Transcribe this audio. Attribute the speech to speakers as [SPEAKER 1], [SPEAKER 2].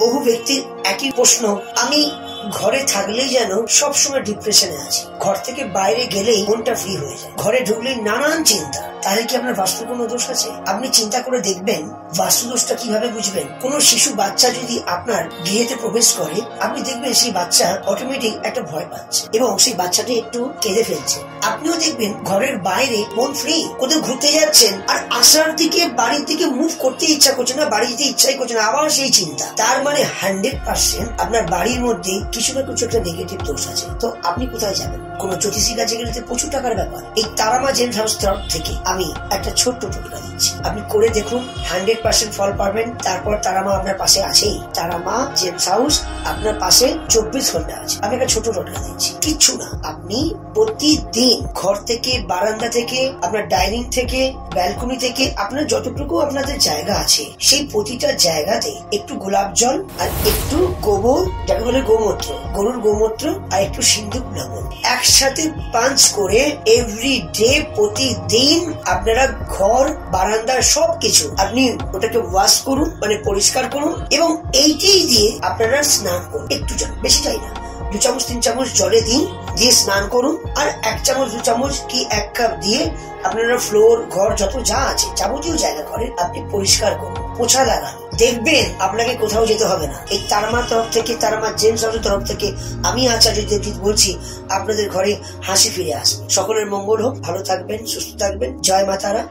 [SPEAKER 1] বহু ব্যক্তির একই প্রশ্ন, আমি ঘরে থাকলেই যেন সবসময় ডিপ্রেশনে আছি, ঘর থেকে বাইরে গেলেই মনটা ফ্রি হয়ে যায়, ঘরে ঢুকলেই নানান চিন্তা। তাহলে কি আপনার বাস্তু কোনো দোষ আছে? আপনি চিন্তা করে দেখবেন বাস্তু দোষটা কিভাবে বুঝবেন। কোন শিশু বাচ্চা যদি আপনার গৃহেতে প্রবেশ করে, আপনি দেখবেন সেই বাচ্চা অটোমেটিক একটা ভয় পাচ্ছে এবং সেই বাচ্চাটি একটু কেঁদে ফেলছে। আপনিও দেখবেন ঘরের বাইরে মন ফ্রি, কোথাও ঘুরতে যাচ্ছেন আর আসার দিকে বাড়ির দিকে মুভ করতে ইচ্ছা করছে না, বাড়ি যেতে ইচ্ছাই করছে না, আবার সেই চিন্তা। তার মানে 100% আপনার বাড়ির মধ্যে কিছু না কিছু একটা নেগেটিভ দোষ আছে। তো আপনি কোথায় যাবেন? কোন জ্যোতিষীর কাছে গেলে প্রচুর টাকার ব্যাপার। এই তারামা জেমস হাউস তরফ থেকে আমি একটা ছোট্ট টোটকা দিচ্ছি, আপনি করে দেখুন, 100% ফল পাবেন। তারপর তারামা আপনার পাশে আছেই। তারামা জেমস হাউস আপনার পাশে 24 ঘন্টা আছে। আমি একটা ছোট টোটকা দিচ্ছি, কিচ্ছু না। আপনি প্রতিদিন ঘর থেকে, বারান্দা থেকে, আপনার ডাইনিং থেকে, ব্যালকনি থেকে, আপনার যতটুকু আপনাদের জায়গা আছে, সেই প্রতিটা জায়গাতে একটু গোলাপ জল আর একটু গোবর, যাকে বলে গোমূত্র, গরুর গোমূত্র আর একটু সিন্ধুক লবণ একসাথে পাঞ্চ করে এভরিডে, প্রতিদিন আপনারা ঘর, বারান্দা সবকিছু আপনি ওটাকে ওয়াশ করুন, মানে পরিষ্কার করুন এবং এইটাই দিয়ে আপনারা স্নান করুন। একটু জল, বেশি চাই না, 2 চামচ 3 চামচ জলে দিন, দিয়ে স্নান করুন। আর 1 চামচ 2 চামচ কি 1 কাপ দিয়ে আপনারা ফ্লোর, ঘর যত যা আছে যাবতীয় জায়গা করেন আপনি পরিষ্কার করুন, পোছা লাগান। দেখবেন আপনাকে কোথাও যেতে হবে না। এই তারামার তরফ থেকে, তারামা জেমস হাউসের তরফ থেকে আমি আচার্য দেবজিৎ বলছি, আপনাদের ঘরে হাসি ফিরে আসবে। সকলের মঙ্গল হোক, ভালো থাকবেন, সুস্থ থাকবেন। জয় মা তারা।